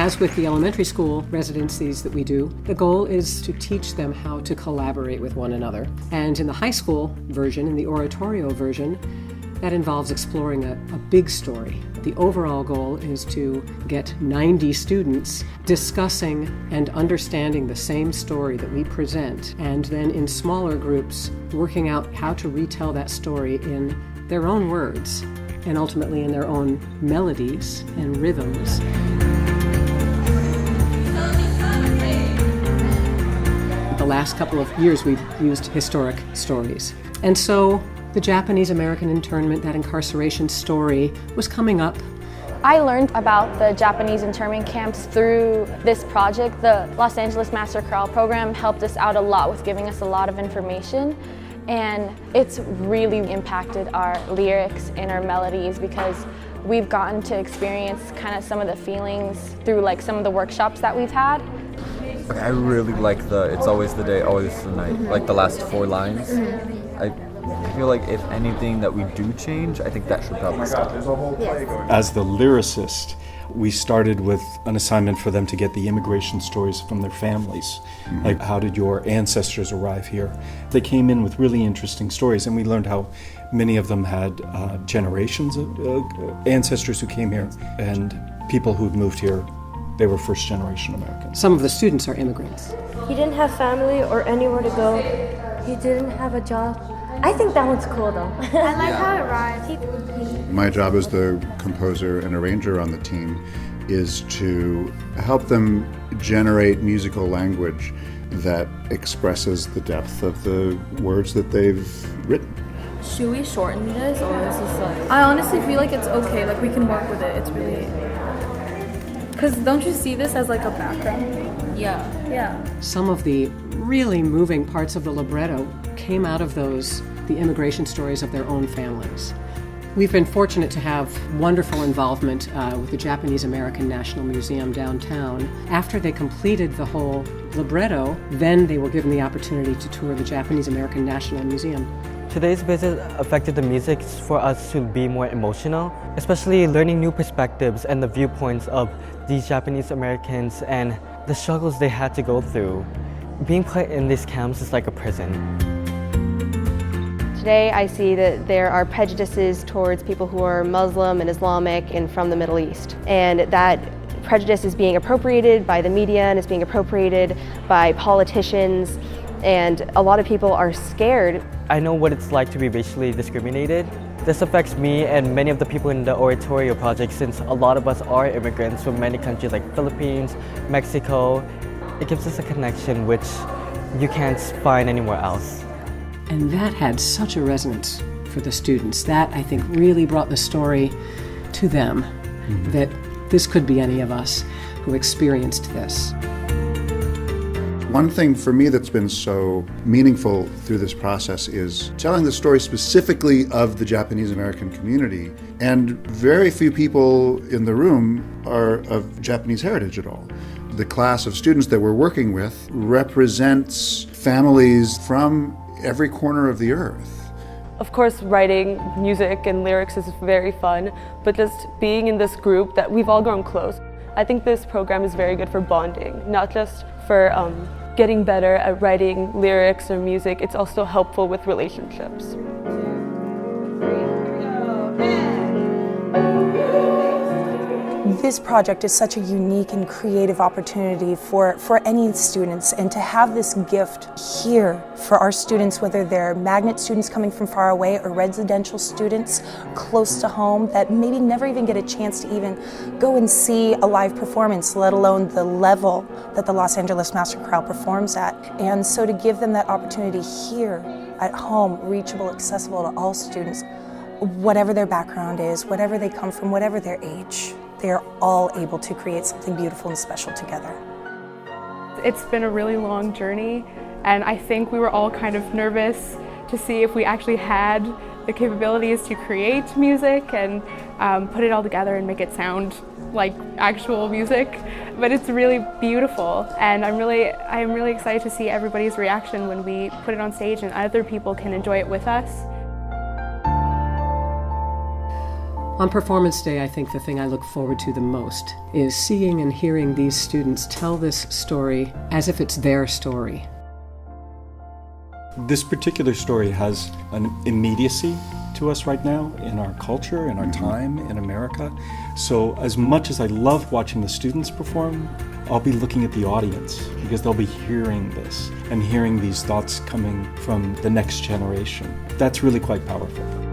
As with the elementary school residencies that we do, the goal is to teach them how to collaborate with one another. And in the high school version, in the Oratorio version, that involves exploring a big story. The overall goal is to get 90 students discussing and understanding the same story that we present, and then in smaller groups working out how to retell that story in their own words and ultimately in their own melodies and rhythms. The last couple of years we've used historic stories. And so the Japanese American internment, that incarceration story, was coming up. I learned about the Japanese internment camps through this project. The Los Angeles Master Chorale program helped us out a lot with giving us a lot of information, and it's really impacted our lyrics and our melodies because we've gotten to experience kind of some of the feelings through like some of the workshops that we've had. I really like the "It's always the day, always the night," like the last 4 lines. I feel like if anything that we do change, I think that should probably stop. As the lyricist, we started with an assignment for them to get the immigration stories from their families. Like, how did your ancestors arrive here? They came in with really interesting stories, and we learned how many of them had generations of ancestors who came here, and people who'd moved here, they were first-generation Americans. Some of the students are immigrants. He didn't have family or anywhere to go. He didn't have a job. I think that one's cool though. I like how it rhymes. My job as the composer and arranger on the team is to help them generate musical language that expresses the depth of the words that they've written. Should we shorten this, or is this like... I honestly feel like it's okay, like we can work with it. It's really... Because don't you see this as like a background? Yeah. Some of the really moving parts of the libretto came out of the immigration stories of their own families. We've been fortunate to have wonderful involvement with the Japanese American National Museum downtown. After they completed the whole libretto, then they were given the opportunity to tour the Japanese American National Museum. Today's visit affected the music for us to be more emotional, especially learning new perspectives and the viewpoints of these Japanese Americans and the struggles they had to go through. Being put in these camps is like a prison. Today I see that there are prejudices towards people who are Muslim and Islamic and from the Middle East. And that prejudice is being appropriated by the media and is being appropriated by politicians, and a lot of people are scared. I know what it's like to be racially discriminated. This affects me and many of the people in the Oratorio project, since a lot of us are immigrants from many countries like Philippines, Mexico. It gives us a connection which you can't find anywhere else. And that had such a resonance for the students. That, I think, really brought the story to them, that this could be any of us who experienced this. One thing for me that's been so meaningful through this process is telling the story specifically of the Japanese American community. And very few people in the room are of Japanese heritage at all. The class of students that we're working with represents families from every corner of the earth. Of course, writing music and lyrics is very fun, but just being in this group that we've all grown close. I think this program is very good for bonding, not just for getting better at writing lyrics or music, it's also helpful with relationships. This project is such a unique and creative opportunity for any students, and to have this gift here for our students, whether they're magnet students coming from far away or residential students close to home that maybe never even get a chance to even go and see a live performance, let alone the level that the Los Angeles Master Chorale performs at. And so to give them that opportunity here at home, reachable, accessible to all students, whatever their background is, whatever they come from, whatever their age, they are all able to create something beautiful and special together. It's been a really long journey, and I think we were all kind of nervous to see if we actually had the capabilities to create music and put it all together and make it sound like actual music. But it's really beautiful, and I'm really excited to see everybody's reaction when we put it on stage and other people can enjoy it with us. On Performance Day, I think the thing I look forward to the most is seeing and hearing these students tell this story as if it's their story. This particular story has an immediacy to us right now in our culture, in our time in America. So as much as I love watching the students perform, I'll be looking at the audience because they'll be hearing this and hearing these thoughts coming from the next generation. That's really quite powerful.